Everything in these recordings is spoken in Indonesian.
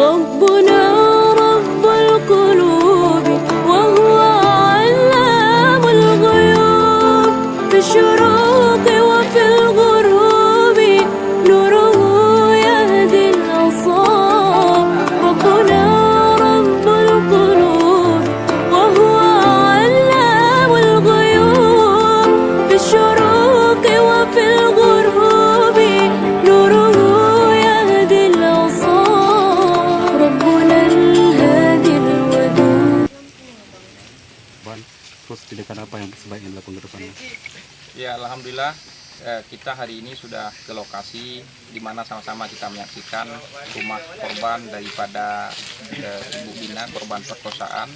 ربنا رب القلوب وهو علام الغيوب في الشروق وفي الغروب نوره يهدي الأصاب ربنا رب القلوب وهو علام الغيوب في الشروق وفي الغروب نوره يهدي الأصاب ربنا الهادي الودود. Terus tindakan apa yang sebaiknya dilakukan ke depannya? Ya, alhamdulillah kita hari ini sudah ke lokasi di mana sama-sama kita menyaksikan rumah korban daripada Ibu Bina, korban perkosaan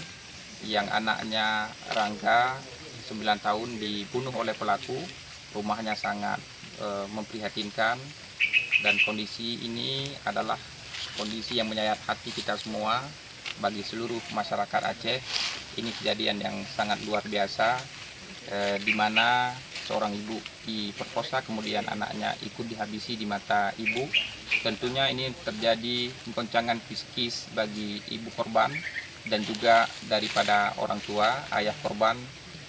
yang anaknya Rangga 9 tahun dibunuh oleh pelaku. Rumahnya sangat memprihatinkan dan kondisi ini adalah kondisi yang menyayat hati kita semua bagi seluruh masyarakat Aceh. Ini kejadian yang sangat luar biasa di mana seorang ibu diperkosa kemudian anaknya ikut dihabisi di mata ibu. Tentunya ini terjadi goncangan psikis bagi ibu korban dan juga daripada orang tua ayah korban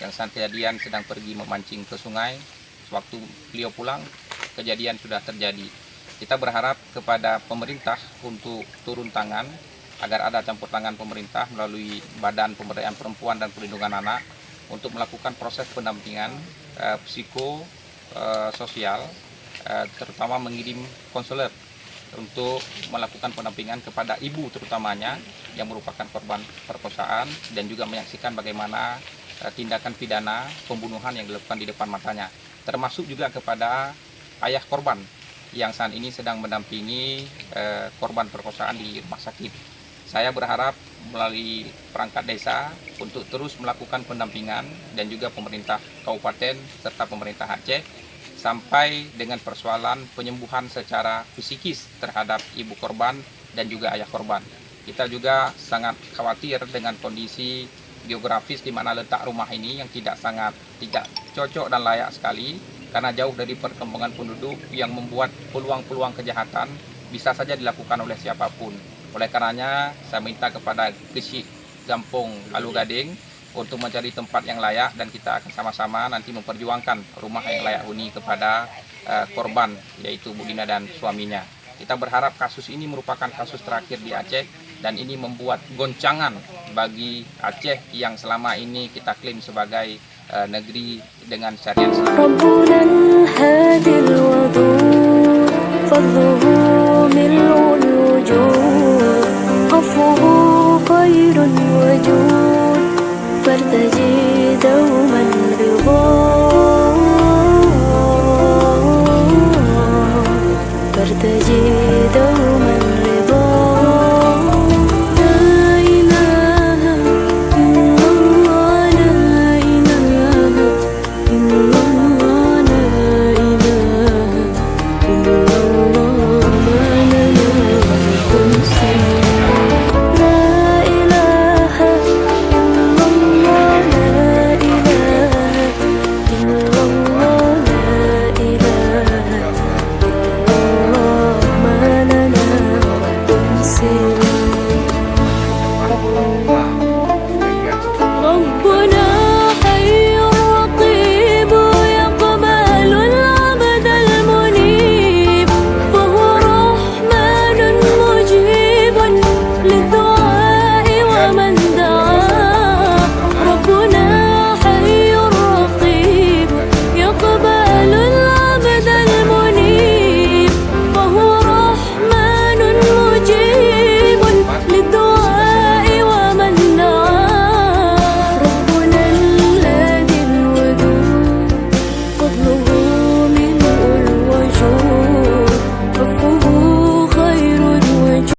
yang saat kejadian sedang pergi memancing ke sungai. Sewaktu beliau pulang kejadian sudah terjadi. Kita berharap kepada pemerintah untuk turun tangan agar ada campur tangan pemerintah melalui Badan Pemberdayaan Perempuan dan Perlindungan Anak untuk melakukan proses pendampingan psikososial, terutama mengirim konselor untuk melakukan pendampingan kepada ibu terutamanya yang merupakan korban perkosaan dan juga menyaksikan bagaimana tindakan pidana pembunuhan yang dilakukan di depan matanya, termasuk juga kepada ayah korban yang saat ini sedang mendampingi korban perkosaan di rumah sakit. Saya berharap melalui perangkat desa untuk terus melakukan pendampingan dan juga pemerintah kabupaten serta pemerintah Aceh sampai dengan persoalan penyembuhan secara psikis terhadap ibu korban dan juga ayah korban. Kita juga sangat khawatir dengan kondisi geografis di mana letak rumah ini yang tidak cocok dan layak sekali karena jauh dari perkembangan penduduk yang membuat peluang-peluang kejahatan bisa saja dilakukan oleh siapapun. Oleh karenanya, saya minta kepada Gesik Gampong Alu Gading untuk mencari tempat yang layak dan kita akan sama-sama nanti memperjuangkan rumah yang layak huni kepada korban, yaitu Bu Dina dan suaminya. Kita berharap kasus ini merupakan kasus terakhir di Aceh dan ini membuat goncangan bagi Aceh yang selama ini kita klaim sebagai negeri dengan syariat Islam.